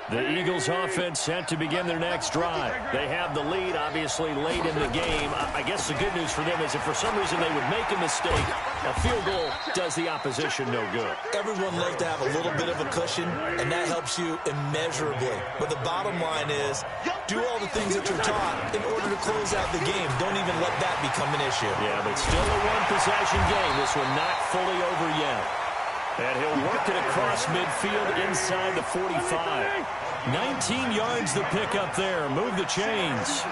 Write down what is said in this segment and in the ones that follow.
The Eagles offense set to begin their next drive. They have the lead, obviously, late in the game. I guess the good news for them is if for some reason they would make a mistake, a field goal does the opposition no good. Everyone loves to have a little bit of a cushion, and that helps you immeasurably. But the bottom line is, do all the things that you're taught in order to close out the game. Don't even let that become an issue. Yeah, but still a one-possession game. This one not fully over yet. And he'll work it across midfield inside the 45. 19 yards the pick up there. Move the chains.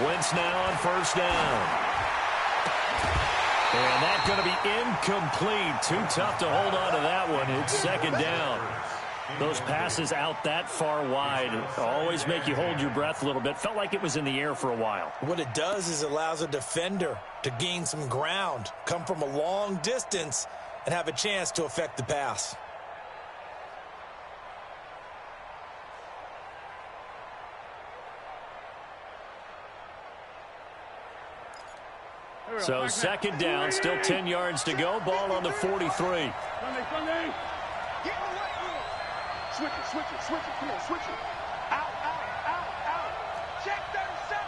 Wentz now on first down. And that's going to be incomplete. Too tough to hold on to that one. It's second down. Those passes out that far wide always make you hold your breath a little bit. Felt like it was in the air for a while. What it does is it allows a defender to gain some ground, come from a long distance, and have a chance to affect the pass. So second down, still 10 yards to go. Ball on the 43. Switch it. Come on, switch it. Out. Check 37.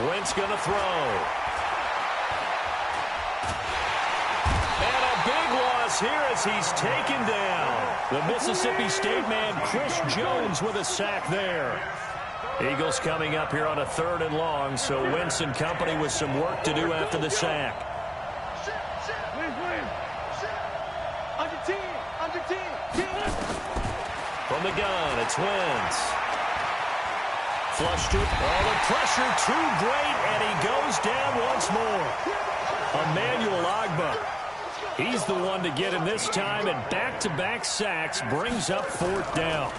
Wentz going to throw. And a big loss here as he's taken down. The Mississippi State man, Chris Jones, with a sack there. Eagles coming up here on a 3rd and long, so Wentz and company with some work to do after the sack. Under 10. From the gun, it's Wentz. Flushed it. Oh, the pressure too great, and he goes down once more. Emmanuel Ogbah. He's the one to get him this time, and back-to-back sacks brings up 4th down.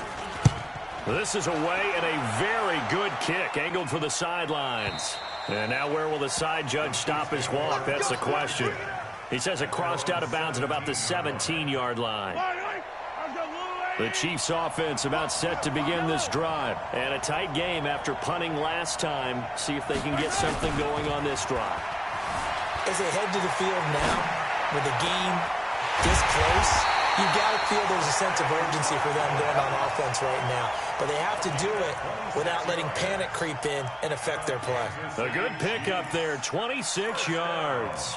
This is away, and a very good kick, angled for the sidelines. And now where will the side judge stop his walk? That's the question. He says it crossed out of bounds at about the 17-yard line. The Chiefs offense about set to begin this drive. And a tight game after punting last time. See if they can get something going on this drive. As they head to the field now, with the game this close, you've got to feel there's a sense of urgency for them going on offense right now. But they have to do it without letting panic creep in and affect their play. A good pickup there, 26 yards.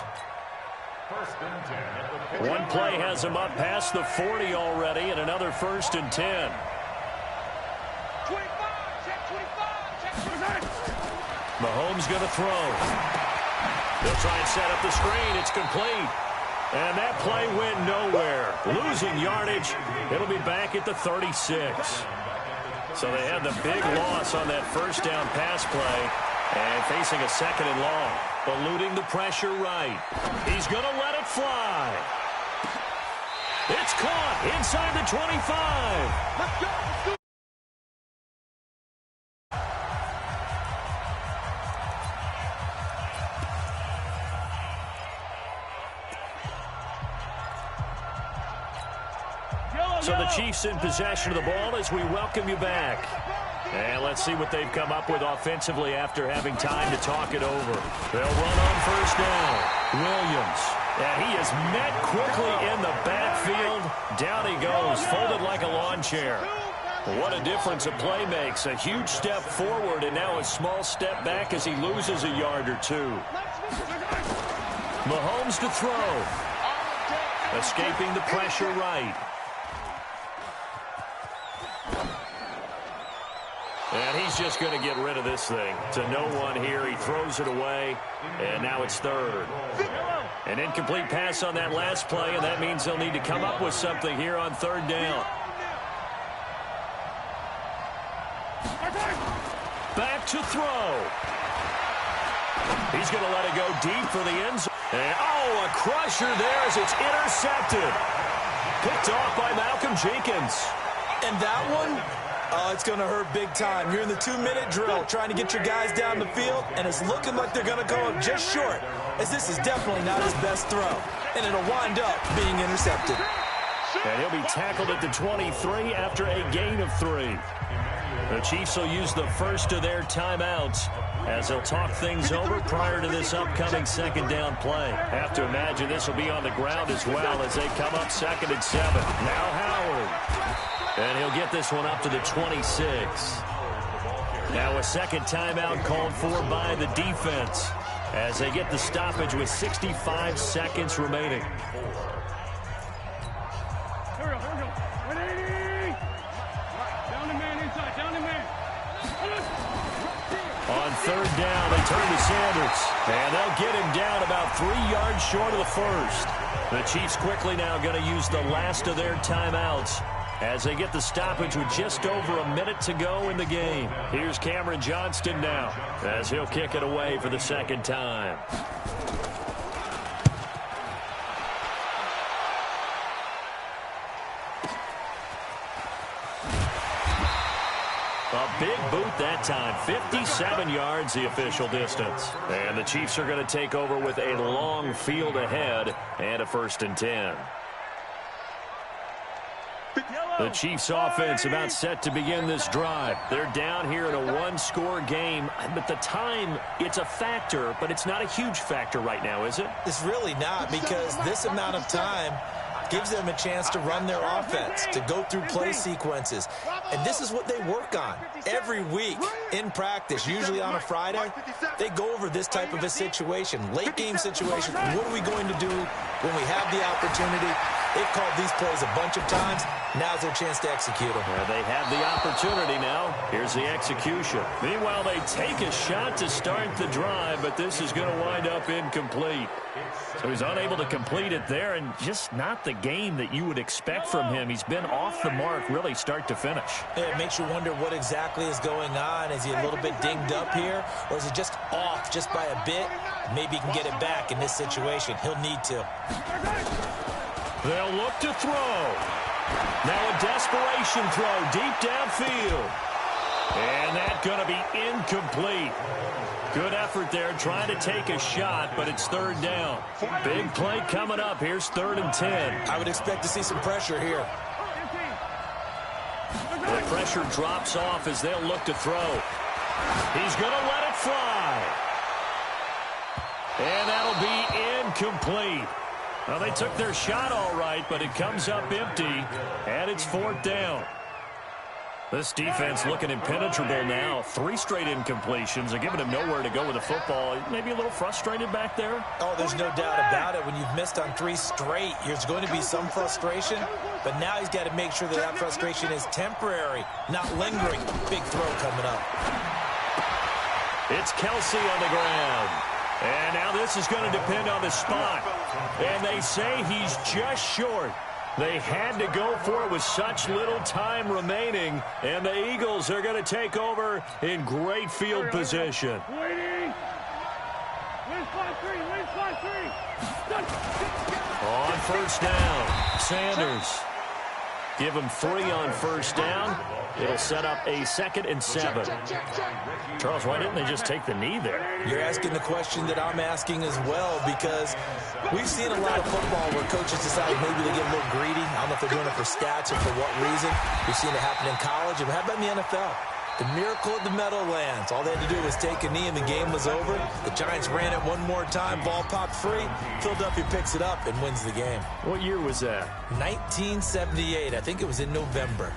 One play has him up past the 40 already, and another 1st and 10. 25, check 25. Mahomes going to throw. They'll try and set up the screen. It's complete. And that play went nowhere. Losing yardage. It'll be back at the 36. So they had the big loss on that first down pass play. And facing a 2nd and long. Eluding the pressure right. He's going to let it fly. It's caught inside the 25. Let's go. So the Chiefs in possession of the ball as we welcome you back. And let's see what they've come up with offensively after having time to talk it over. They'll run on first down. Williams. And he is met quickly in the backfield. Down he goes, folded like a lawn chair. What a difference a play makes. A huge step forward and now a small step back as he loses a yard or two. Mahomes to throw. Escaping the pressure right. And he's just going to get rid of this thing. To no one here. He throws it away. And now it's 3rd. An incomplete pass on that last play, and that means they'll need to come up with something here on 3rd down. Back to throw. He's going to let it go deep for the end zone. And, oh, a crusher there as it's intercepted. Picked off by Malcolm Jenkins. And that one, oh, it's going to hurt big time. You're in the 2-minute drill trying to get your guys down the field, and it's looking like they're going to go up just short, as this is definitely not his best throw. And it'll wind up being intercepted. And he'll be tackled at the 23 after a gain of 3. The Chiefs will use the first of their timeouts as they'll talk things over prior to this upcoming second down play. Have to imagine this will be on the ground as well as they come up 2nd and 7. Now Howard. And he'll get this one up to the 26. Now a second timeout called for by the defense as they get the stoppage with 65 seconds remaining. On 3rd down, they turn to Sanders. And they'll get him down about 3 yards short of the first. The Chiefs quickly now going to use the last of their timeouts as they get the stoppage with just over a minute to go in the game. Here's Cameron Johnston now as he'll kick it away for the second time. A big boot that time. 57 yards the official distance. And the Chiefs are going to take over with a long field ahead and a 1st and 10. The Chiefs offense about set to begin this drive. They're down here in a one-score game, but the time, it's a factor, but it's not a huge factor right now, is it? It's really not, because this amount of time gives them a chance to run their offense, to go through play sequences. And this is what they work on every week in practice, usually on a Friday. They go over this type of a situation, late game situation. What are we going to do when we have the opportunity? They've called these plays a bunch of times. Now's their chance to execute them. Well, they have the opportunity now. Here's the execution. Meanwhile, they take a shot to start the drive, but this is going to wind up incomplete. So he's unable to complete it there, and just not the game that you would expect from him. He's been off the mark really start to finish. It makes you wonder what exactly is going on. Is he a little bit dinged up here, or is it just off just by a bit? Maybe he can get it back in this situation. He'll need to. They'll look to throw. Now a desperation throw deep downfield. And that's going to be incomplete. Good effort there trying to take a shot, but it's 3rd down. Big play coming up. Here's 3rd and 10. I would expect to see some pressure here. The pressure drops off as they'll look to throw. He's going to let it fly. And that'll be incomplete. Well, they took their shot all right, but it comes up empty, and it's 4th down. This defense looking impenetrable now. 3 straight incompletions. They're giving him nowhere to go with the football. Maybe a little frustrated back there. Oh, there's no doubt about it. When you've missed on 3 straight, there's going to be some frustration. But now he's got to make sure that that frustration is temporary, not lingering. Big throw coming up. It's Kelsey on the ground. And now this is going to depend on the spot. And they say he's just short. They had to go for it with such little time remaining. And the Eagles are going to take over in great field position. On 1st down, Sanders. Give him 3 on 1st down. It'll set up a 2nd and 7. Charles, why didn't they just take the knee there? You're asking the question that I'm asking as well, because we've seen a lot of football where coaches decide maybe they get a little greedy. I don't know if they're doing it for stats or for what reason. We've seen it happen in college. And how about in the NFL? The miracle of the Meadowlands. All they had to do was take a knee and the game was over. The Giants ran it one more time. Ball popped free. Philadelphia picks it up and wins the game. What year was that? 1978. I think it was in November.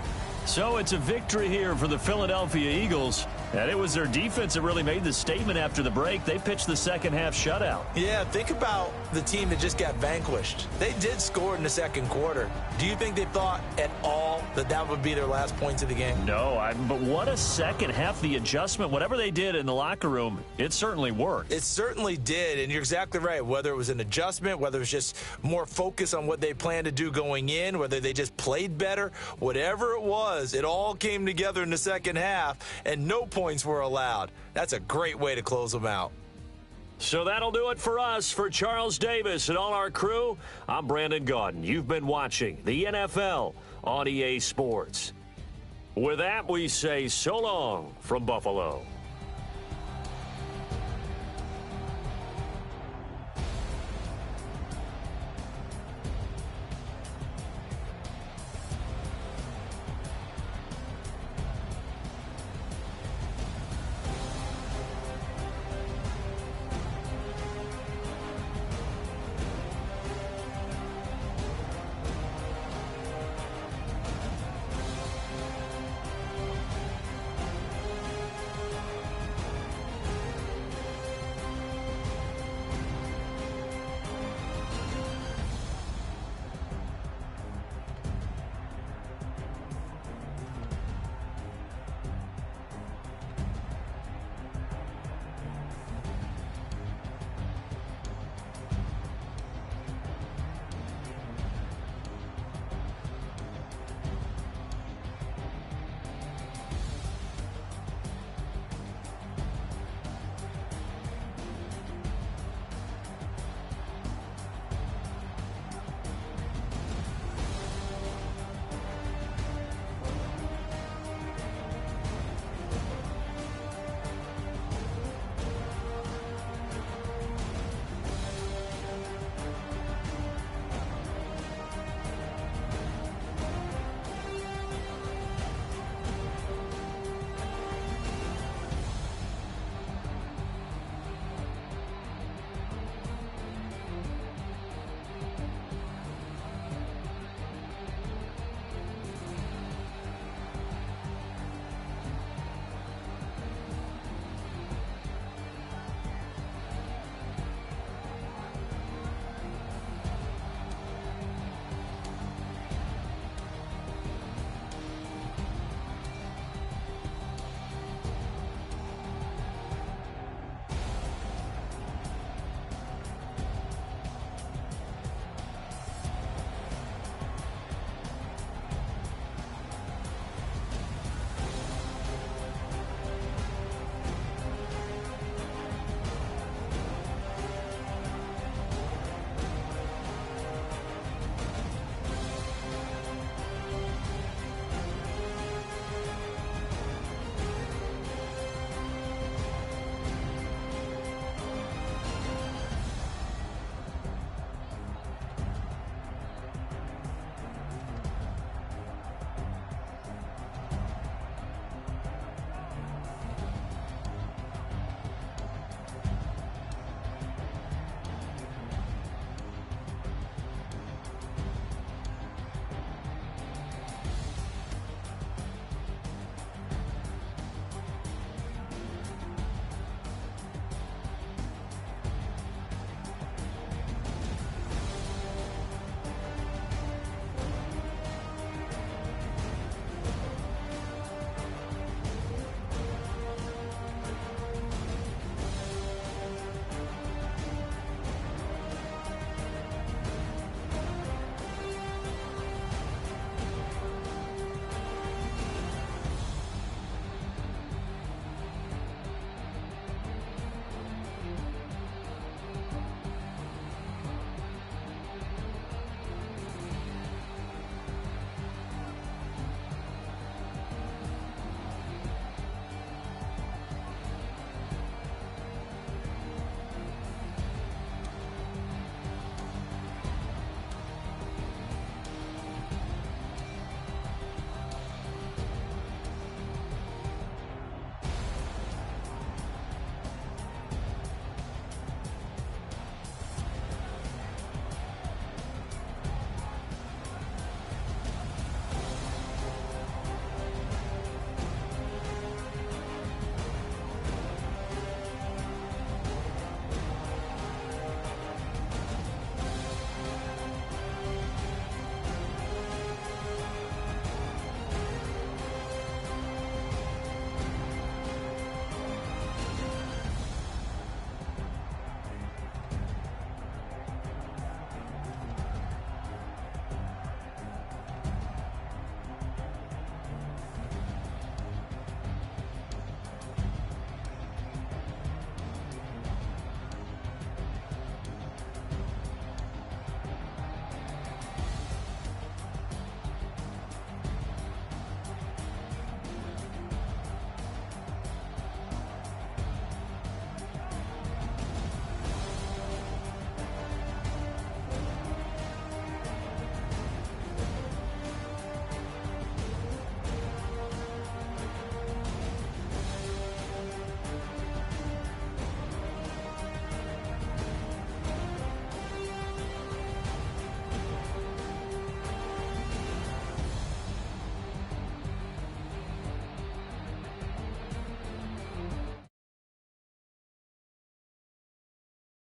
So it's a victory here for the Philadelphia Eagles. And it was their defense that really made the statement after the break. They pitched the second half shutout. Yeah, think about the team that just got vanquished. They did score in the second quarter. Do you think they thought at all that that would be their last points of the game? No, but what a second half. The adjustment, whatever they did in the locker room, it certainly worked. It certainly did, and you're exactly right. Whether it was an adjustment, whether it was just more focus on what they planned to do going in, whether they just played better, whatever it was, it all came together in the second half, and no points were allowed. That's a great way to close them out. So that'll do it for us. For Charles Davis and all our crew, I'm Brandon Gaudin. You've been watching the NFL on EA Sports. With that, we say so long from Buffalo.